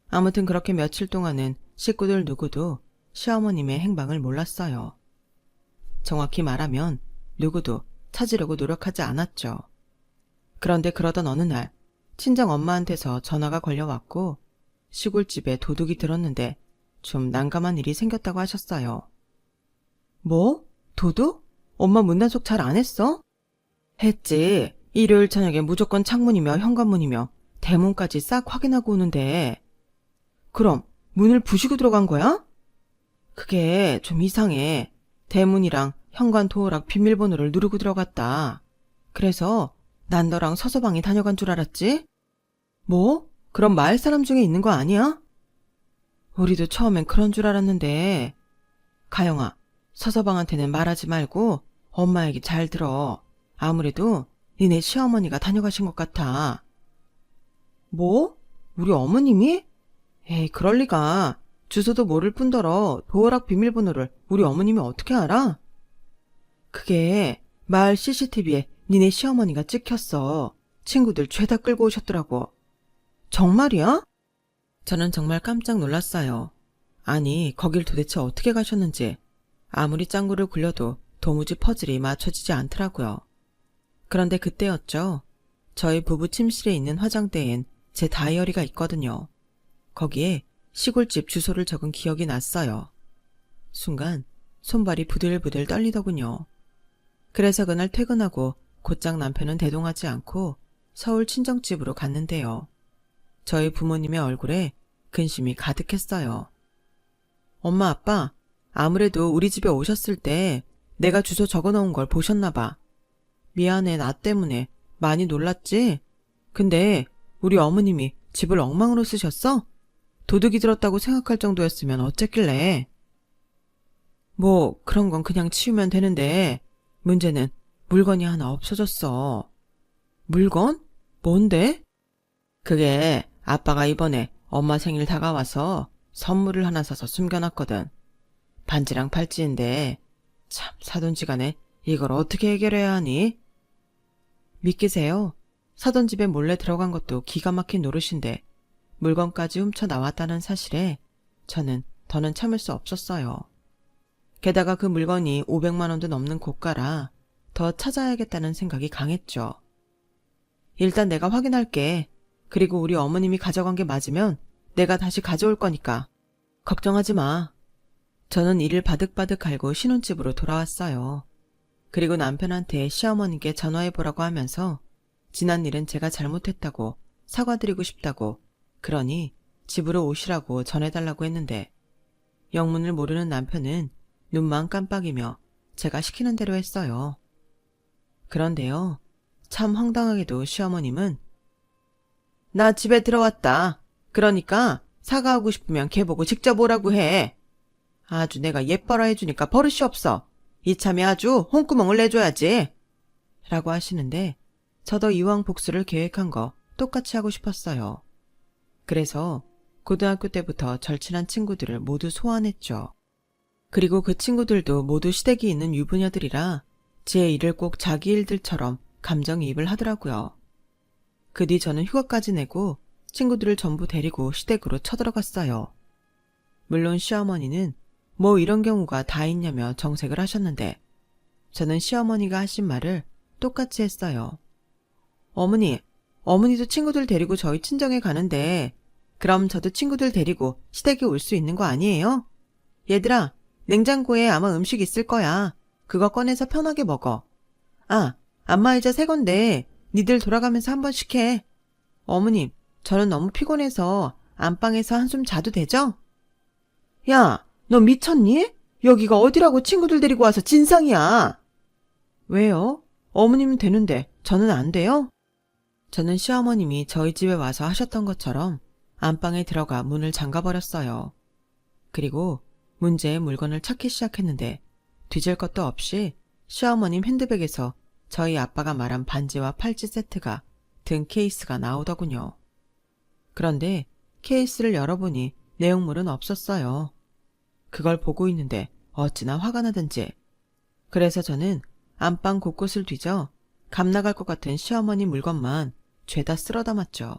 아무튼 그렇게 며칠 동안은 식구들 누구도 시어머님의 행방을 몰랐어요. 정확히 말하면 누구도 찾으려고 노력하지 않았죠. 그런데 그러던 어느 날 친정 엄마한테서 전화가 걸려왔고 시골집에 도둑이 들었는데 좀 난감한 일이 생겼다고 하셨어요. 뭐? 도둑? 엄마 문단속 잘 안 했어? 했지. 일요일 저녁에 무조건 창문이며 현관문이며 대문까지 싹 확인하고 오는데 그럼 문을 부시고 들어간 거야? 그게 좀 이상해. 대문이랑 현관 도어락 비밀번호를 누르고 들어갔다. 그래서 난 너랑 서서방이 다녀간 줄 알았지? 뭐? 그럼 마을 사람 중에 있는 거 아니야? 우리도 처음엔 그런 줄 알았는데. 가영아, 서서방한테는 말하지 말고 엄마 얘기 잘 들어. 아무래도 니네 시어머니가 다녀가신 것 같아. 뭐? 우리 어머님이? 에이, 그럴 리가. 주소도 모를 뿐더러 도어락 비밀번호를 우리 어머님이 어떻게 알아? 그게 마을 CCTV에 니네 시어머니가 찍혔어. 친구들 죄다 끌고 오셨더라고. 정말이야? 저는 정말 깜짝 놀랐어요. 아니, 거길 도대체 어떻게 가셨는지 아무리 짱구를 굴려도 도무지 퍼즐이 맞춰지지 않더라고요. 그런데 그때였죠. 저희 부부 침실에 있는 화장대엔 제 다이어리가 있거든요. 거기에 시골집 주소를 적은 기억이 났어요. 순간 손발이 부들부들 떨리더군요. 그래서 그날 퇴근하고 곧장 남편은 대동하지 않고 서울 친정집으로 갔는데요. 저희 부모님의 얼굴에 근심이 가득했어요. 엄마, 아빠, 아무래도 우리 집에 오셨을 때 내가 주소 적어놓은 걸 보셨나 봐. 미안해, 나 때문에 많이 놀랐지? 근데 우리 어머님이 집을 엉망으로 쓰셨어? 도둑이 들었다고 생각할 정도였으면 어쨌길래. 뭐 그런 건 그냥 치우면 되는데 문제는 물건이 하나 없어졌어. 물건? 뭔데? 그게 아빠가 이번에 엄마 생일 다가와서 선물을 하나 사서 숨겨놨거든. 반지랑 팔찌인데 참 사돈지간에 이걸 어떻게 해결해야 하니? 믿기세요? 사돈 집에 몰래 들어간 것도 기가 막힌 노릇인데 물건까지 훔쳐 나왔다는 사실에 저는 더는 참을 수 없었어요. 게다가 그 물건이 500만 원도 넘는 고가라 더 찾아야겠다는 생각이 강했죠. 일단 내가 확인할게. 그리고 우리 어머님이 가져간 게 맞으면 내가 다시 가져올 거니까 걱정하지 마. 저는 이를 바득바득 갈고 신혼집으로 돌아왔어요. 그리고 남편한테 시어머니께 전화해보라고 하면서 지난 일은 제가 잘못했다고 사과드리고 싶다고 그러니 집으로 오시라고 전해달라고 했는데 영문을 모르는 남편은 눈만 깜빡이며 제가 시키는 대로 했어요. 그런데요, 참 황당하게도 시어머님은 나 집에 들어왔다. 그러니까 사과하고 싶으면 걔 보고 직접 오라고 해. 아주 내가 예뻐라 해주니까 버릇이 없어. 이참에 아주 홍구멍을 내줘야지. 라고 하시는데 저도 이왕 복수를 계획한 거 똑같이 하고 싶었어요. 그래서 고등학교 때부터 절친한 친구들을 모두 소환했죠. 그리고 그 친구들도 모두 시댁이 있는 유부녀들이라 제 일을 꼭 자기 일들처럼 감정이입을 하더라고요. 그 뒤 저는 휴가까지 내고 친구들을 전부 데리고 시댁으로 쳐들어갔어요. 물론 시어머니는 뭐 이런 경우가 다 있냐며 정색을 하셨는데 저는 시어머니가 하신 말을 똑같이 했어요. 어머니도 친구들 데리고 저희 친정에 가는데 그럼 저도 친구들 데리고 시댁에 올 수 있는 거 아니에요? 얘들아, 냉장고에 아마 음식 있을 거야. 그거 꺼내서 편하게 먹어. 아, 안마의자 새 건데 니들 돌아가면서 한 번씩 해. 어머님, 저는 너무 피곤해서 안방에서 한숨 자도 되죠? 야, 너 미쳤니? 여기가 어디라고 친구들 데리고 와서 진상이야. 왜요? 어머님은 되는데 저는 안 돼요? 저는 시어머님이 저희 집에 와서 하셨던 것처럼 안방에 들어가 문을 잠가버렸어요. 그리고 문제의 물건을 찾기 시작했는데 뒤질 것도 없이 시어머님 핸드백에서 저희 아빠가 말한 반지와 팔찌 세트가 든 케이스가 나오더군요. 그런데 케이스를 열어보니 내용물은 없었어요. 그걸 보고 있는데 어찌나 화가 나든지. 그래서 저는 안방 곳곳을 뒤져 감나갈 것 같은 시어머니 물건만 죄다 쓸어 담았죠.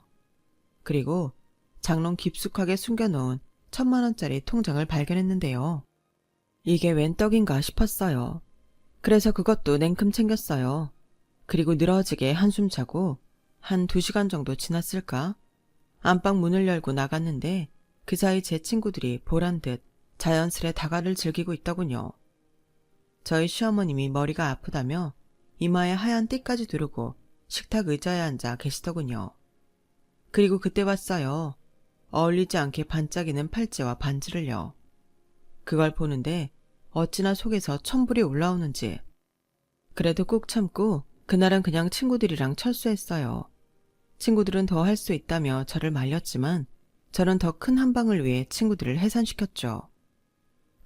그리고 장롱 깊숙하게 숨겨놓은 1000만 원짜리 통장을 발견했는데요. 이게 웬 떡인가 싶었어요. 그래서 그것도 냉큼 챙겼어요. 그리고 늘어지게 한숨 자고 한 2시간 정도 지났을까? 안방 문을 열고 나갔는데 그 사이 제 친구들이 보란듯 자연스레 다가를 즐기고 있더군요. 저희 시어머님이 머리가 아프다며 이마에 하얀 띠까지 두르고 식탁 의자에 앉아 계시더군요. 그리고 그때 봤어요. 어울리지 않게 반짝이는 팔찌와 반지를요. 그걸 보는데 어찌나 속에서 천불이 올라오는지. 그래도 꾹 참고 그날은 그냥 친구들이랑 철수했어요. 친구들은 더 할 수 있다며 저를 말렸지만 저는 더 큰 한방을 위해 친구들을 해산시켰죠.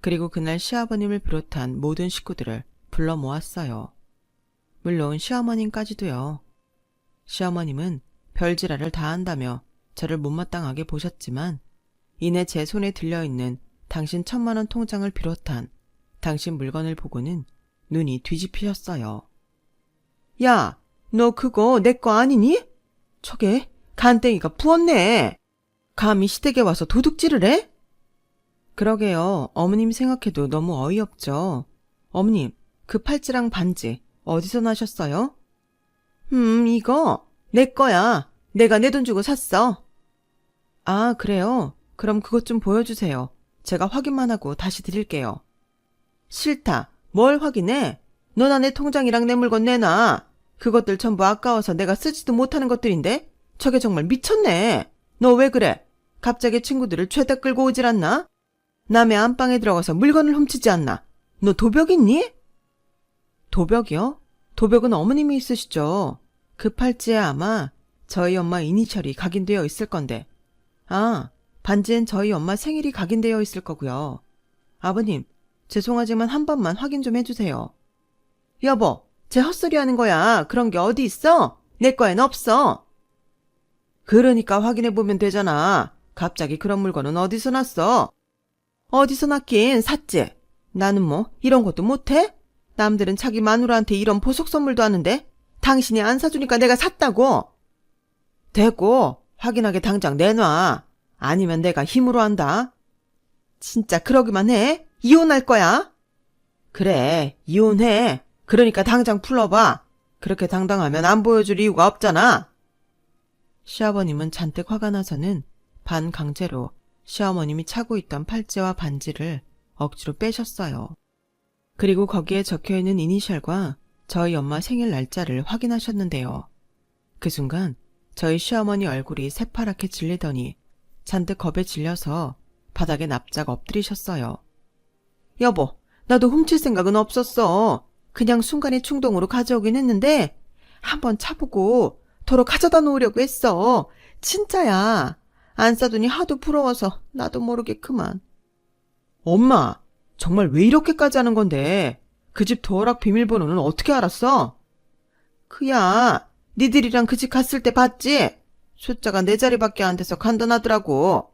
그리고 그날 시아버님을 비롯한 모든 식구들을 불러 모았어요. 물론 시어머님까지도요. 시어머님은 별지랄을 다 한다며 저를 못마땅하게 보셨지만 이내 제 손에 들려있는 당신 1000만 원 통장을 비롯한 당신 물건을 보고는 눈이 뒤집히셨어요. 야, 너 그거 내 거 아니니? 저게 간땡이가 부었네. 감히 시댁에 와서 도둑질을 해? 그러게요. 어머님 생각해도 너무 어이없죠. 어머님, 그 팔찌랑 반지 어디서 나셨어요? 이거 내 거야. 내가 내 돈 주고 샀어. 아, 그래요? 그럼 그것 좀 보여주세요. 제가 확인만 하고 다시 드릴게요. 싫다. 뭘 확인해? 너나 내 통장이랑 내 물건 내놔. 그것들 전부 아까워서 내가 쓰지도 못하는 것들인데? 저게 정말 미쳤네. 너 왜 그래? 갑자기 친구들을 죄다 끌고 오질 않나? 남의 안방에 들어가서 물건을 훔치지 않나? 너 도벽 있니? 도벽이요? 도벽은 어머님이 있으시죠. 그 팔찌에 아마 저희 엄마 이니셜이 각인되어 있을 건데. 아, 반지엔 저희 엄마 생일이 각인되어 있을 거고요. 아버님, 죄송하지만 한 번만 확인 좀 해주세요. 여보, 제 헛소리 하는 거야. 그런 게 어디 있어? 내 거엔 없어. 그러니까 확인해보면 되잖아. 갑자기 그런 물건은 어디서 났어? 어디서 났긴 샀지. 나는 뭐 이런 것도 못해? 남들은 자기 마누라한테 이런 보석 선물도 하는데 당신이 안 사주니까 내가 샀다고. 됐고 확인하게 당장 내놔. 아니면 내가 힘으로 한다. 진짜 그러기만 해? 이혼할 거야? 그래, 이혼해. 그러니까 당장 풀어봐. 그렇게 당당하면 안 보여줄 이유가 없잖아. 시아버님은 잔뜩 화가 나서는 반강제로 시어머님이 차고 있던 팔찌와 반지를 억지로 빼셨어요. 그리고 거기에 적혀있는 이니셜과 저희 엄마 생일 날짜를 확인하셨는데요. 그 순간 저희 시어머니 얼굴이 새파랗게 질리더니 잔뜩 겁에 질려서 바닥에 납작 엎드리셨어요. 여보, 나도 훔칠 생각은 없었어. 그냥 순간의 충동으로 가져오긴 했는데 한번 차보고 도로 가져다 놓으려고 했어. 진짜야. 안 싸더니 하도 부러워서 나도 모르게 그만. 엄마, 정말 왜 이렇게까지 하는 건데? 그 집 도어락 비밀번호는 어떻게 알았어? 그야, 니들이랑 그 집 갔을 때 봤지? 숫자가 4자리밖에 안 돼서 간단하더라고.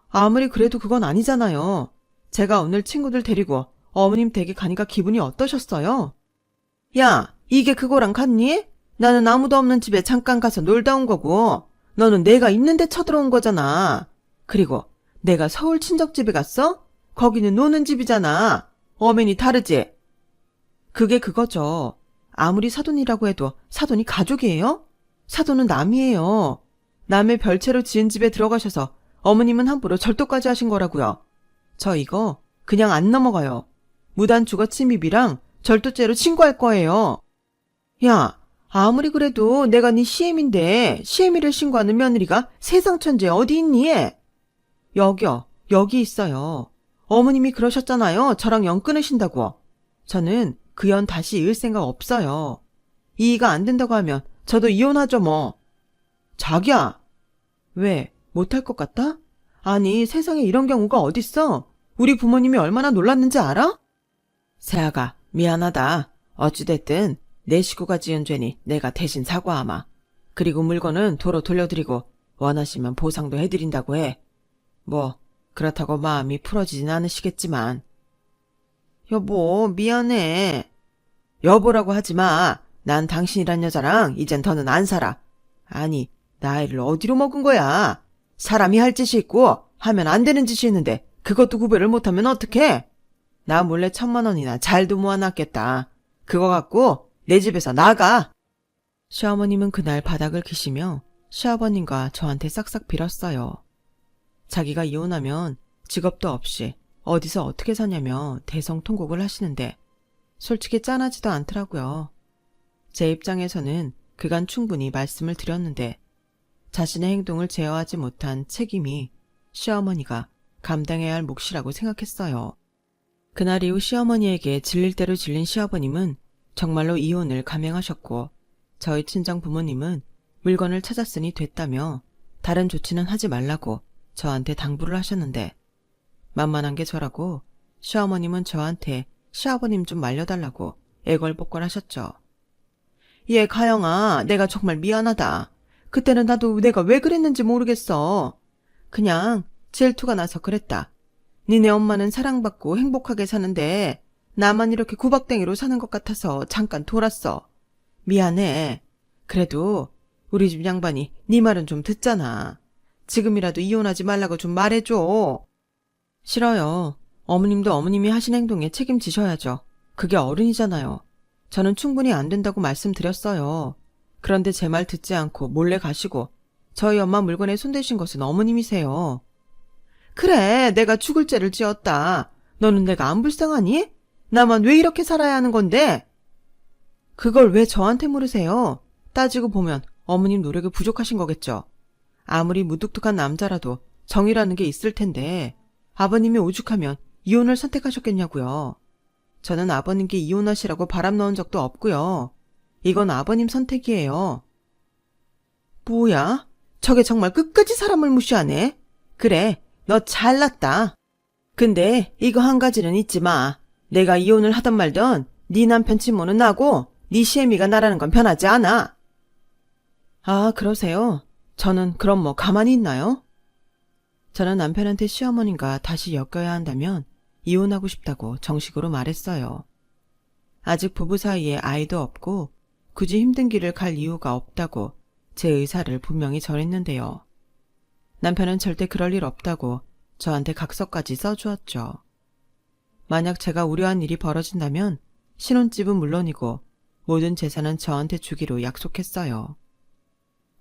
아무리 그래도 그건 아니잖아요. 제가 오늘 친구들 데리고 어머님 댁에 가니까 기분이 어떠셨어요? 야, 이게 그거랑 같니? 나는 아무도 없는 집에 잠깐 가서 놀다 온 거고 너는 내가 있는데 쳐들어온 거잖아. 그리고 내가 서울 친척집에 갔어? 거기는 노는 집이잖아. 엄연히 다르지? 그게 그거죠. 아무리 사돈이라고 해도 사돈이 가족이에요? 사돈은 남이에요. 남의 별채로 지은 집에 들어가셔서 어머님은 함부로 절도까지 하신 거라고요. 저 이거 그냥 안 넘어가요. 무단 주거 침입이랑 절도죄로 신고할 거예요. 야, 아무리 그래도 내가 네 시애미인데 시애미를 신고하는 며느리가 세상 천지에 어디 있니? 여기요. 여기 있어요. 어머님이 그러셨잖아요. 저랑 연 끊으신다고. 저는 그 연 다시 이을 생각 없어요. 이해가 안 된다고 하면 저도 이혼하죠 뭐. 자기야. 왜? 못할 것 같다? 아니 세상에 이런 경우가 어딨어? 우리 부모님이 얼마나 놀랐는지 알아? 세아가 미안하다. 어찌됐든 내 식구가 지은 죄니 내가 대신 사과하마. 그리고 물건은 도로 돌려드리고 원하시면 보상도 해드린다고 해. 뭐 그렇다고 마음이 풀어지진 않으시겠지만. 여보 미안해. 여보라고 하지 마. 난 당신이란 여자랑 이젠 더는 안 살아. 아니 나이를 어디로 먹은 거야. 사람이 할 짓이 있고 하면 안 되는 짓이 있는데 그것도 구별을 못하면 어떡해. 나 몰래 1,000만 원이나 잘도 모아놨겠다. 그거 갖고 내 집에서 나가. 시어머님은 그날 바닥을 키시며 시아버님과 저한테 싹싹 빌었어요. 자기가 이혼하면 직업도 없이 어디서 어떻게 사냐며 대성통곡을 하시는데 솔직히 짠하지도 않더라고요. 제 입장에서는 그간 충분히 말씀을 드렸는데 자신의 행동을 제어하지 못한 책임이 시어머니가 감당해야 할 몫이라고 생각했어요. 그날 이후 시어머니에게 질릴 대로 질린 시아버님은 정말로 이혼을 감행하셨고 저희 친정 부모님은 물건을 찾았으니 됐다며 다른 조치는 하지 말라고 저한테 당부를 하셨는데 만만한 게 저라고 시어머님은 저한테 시아버님 좀 말려달라고 애걸복걸 하셨죠. 예, 가영아, 내가 정말 미안하다. 그때는 나도 내가 왜 그랬는지 모르겠어. 그냥 질투가 나서 그랬다. 니네 엄마는 사랑받고 행복하게 사는데 나만 이렇게 구박댕이로 사는 것 같아서 잠깐 돌았어. 미안해. 그래도 우리 집 양반이 네 말은 좀 듣잖아. 지금이라도 이혼하지 말라고 좀 말해줘. 싫어요. 어머님도 어머님이 하신 행동에 책임지셔야죠. 그게 어른이잖아요. 저는 충분히 안 된다고 말씀드렸어요. 그런데 제 말 듣지 않고 몰래 가시고 저희 엄마 물건에 손대신 것은 어머님이세요. 그래, 내가 죽을 죄를 지었다. 너는 내가 안 불쌍하니? 나만 왜 이렇게 살아야 하는 건데? 그걸 왜 저한테 물으세요? 따지고 보면 어머님 노력이 부족하신 거겠죠. 아무리 무뚝뚝한 남자라도 정이라는 게 있을 텐데 아버님이 오죽하면 이혼을 선택하셨겠냐고요. 저는 아버님께 이혼하시라고 바람 넣은 적도 없고요. 이건 아버님 선택이에요. 뭐야? 저게 정말 끝까지 사람을 무시하네. 그래, 너 잘났다. 근데 이거 한 가지는 잊지 마. 내가 이혼을 하던 말던 네 남편 친모는 나고 네 시애미가 나라는 건 변하지 않아. 아, 그러세요? 저는 그럼 뭐 가만히 있나요? 저는 남편한테 시어머님과 다시 엮여야 한다면 이혼하고 싶다고 정식으로 말했어요. 아직 부부 사이에 아이도 없고 굳이 힘든 길을 갈 이유가 없다고 제 의사를 분명히 전했는데요. 남편은 절대 그럴 일 없다고 저한테 각서까지 써주었죠. 만약 제가 우려한 일이 벌어진다면 신혼집은 물론이고 모든 재산은 저한테 주기로 약속했어요.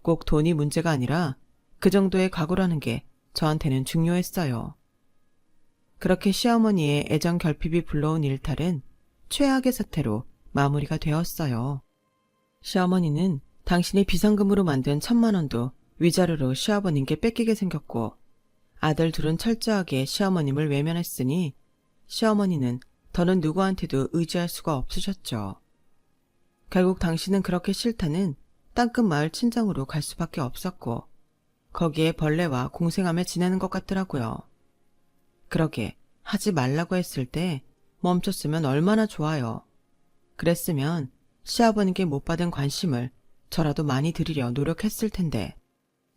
꼭 돈이 문제가 아니라 그 정도의 각오라는 게 저한테는 중요했어요. 그렇게 시어머니의 애정 결핍이 불러온 일탈은 최악의 사태로 마무리가 되었어요. 시어머니는 당신이 비상금으로 만든 1,000만 원도 위자료로 시아버님께 뺏기게 생겼고 아들 둘은 철저하게 시어머님을 외면했으니 시어머니는 더는 누구한테도 의지할 수가 없으셨죠. 결국 당신은 그렇게 싫다는 땅끝 마을 친정으로 갈 수밖에 없었고 거기에 벌레와 공생하며 지내는 것 같더라고요. 그러게 하지 말라고 했을 때 멈췄으면 얼마나 좋아요. 그랬으면 시아버님께 못 받은 관심을 저라도 많이 드리려 노력했을 텐데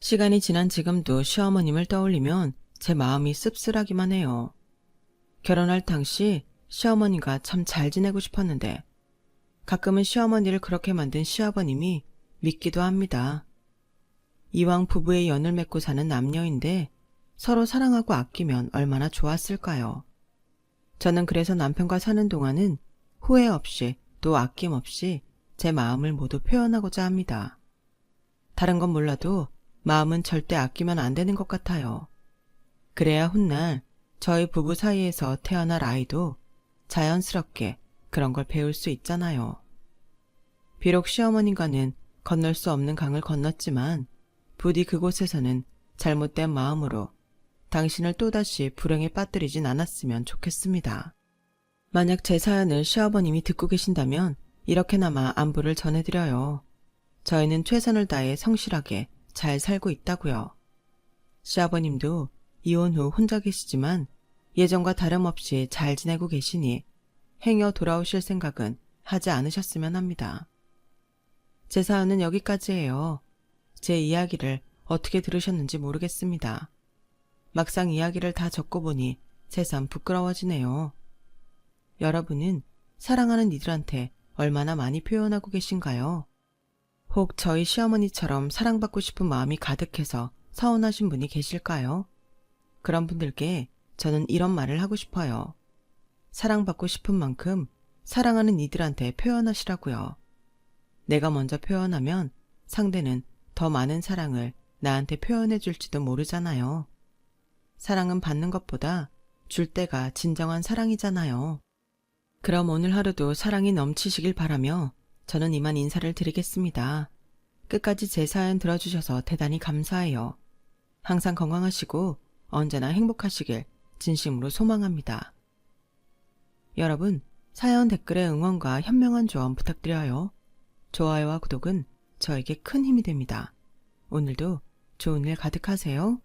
시간이 지난 지금도 시어머님을 떠올리면 제 마음이 씁쓸하기만 해요. 결혼할 당시 시어머니가 참 잘 지내고 싶었는데 가끔은 시어머니를 그렇게 만든 시아버님이 믿기도 합니다. 이왕 부부의 연을 맺고 사는 남녀인데 서로 사랑하고 아끼면 얼마나 좋았을까요? 저는 그래서 남편과 사는 동안은 후회 없이 또 아낌없이 제 마음을 모두 표현하고자 합니다. 다른 건 몰라도 마음은 절대 아끼면 안 되는 것 같아요. 그래야 훗날 저희 부부 사이에서 태어날 아이도 자연스럽게 그런 걸 배울 수 있잖아요. 비록 시어머님과는 건널 수 없는 강을 건넜지만 부디 그곳에서는 잘못된 마음으로 당신을 또다시 불행에 빠뜨리진 않았으면 좋겠습니다. 만약 제 사연을 시아버님이 듣고 계신다면 이렇게나마 안부를 전해드려요. 저희는 최선을 다해 성실하게 잘 살고 있다고요. 시아버님도 이혼 후 혼자 계시지만 예전과 다름없이 잘 지내고 계시니 행여 돌아오실 생각은 하지 않으셨으면 합니다. 제 사연은 여기까지예요. 제 이야기를 어떻게 들으셨는지 모르겠습니다. 막상 이야기를 다 적고 보니 새삼 부끄러워지네요. 여러분은 사랑하는 이들한테 얼마나 많이 표현하고 계신가요? 혹 저희 시어머니처럼 사랑받고 싶은 마음이 가득해서 서운하신 분이 계실까요? 그런 분들께 저는 이런 말을 하고 싶어요. 사랑받고 싶은 만큼 사랑하는 이들한테 표현하시라고요. 내가 먼저 표현하면 상대는 더 많은 사랑을 나한테 표현해 줄지도 모르잖아요. 사랑은 받는 것보다 줄 때가 진정한 사랑이잖아요. 그럼 오늘 하루도 사랑이 넘치시길 바라며 저는 이만 인사를 드리겠습니다. 끝까지 제 사연 들어주셔서 대단히 감사해요. 항상 건강하시고 언제나 행복하시길 진심으로 소망합니다. 여러분, 사연 댓글에 응원과 현명한 조언 부탁드려요. 좋아요와 구독은 저에게 큰 힘이 됩니다. 오늘도 좋은 일 가득하세요.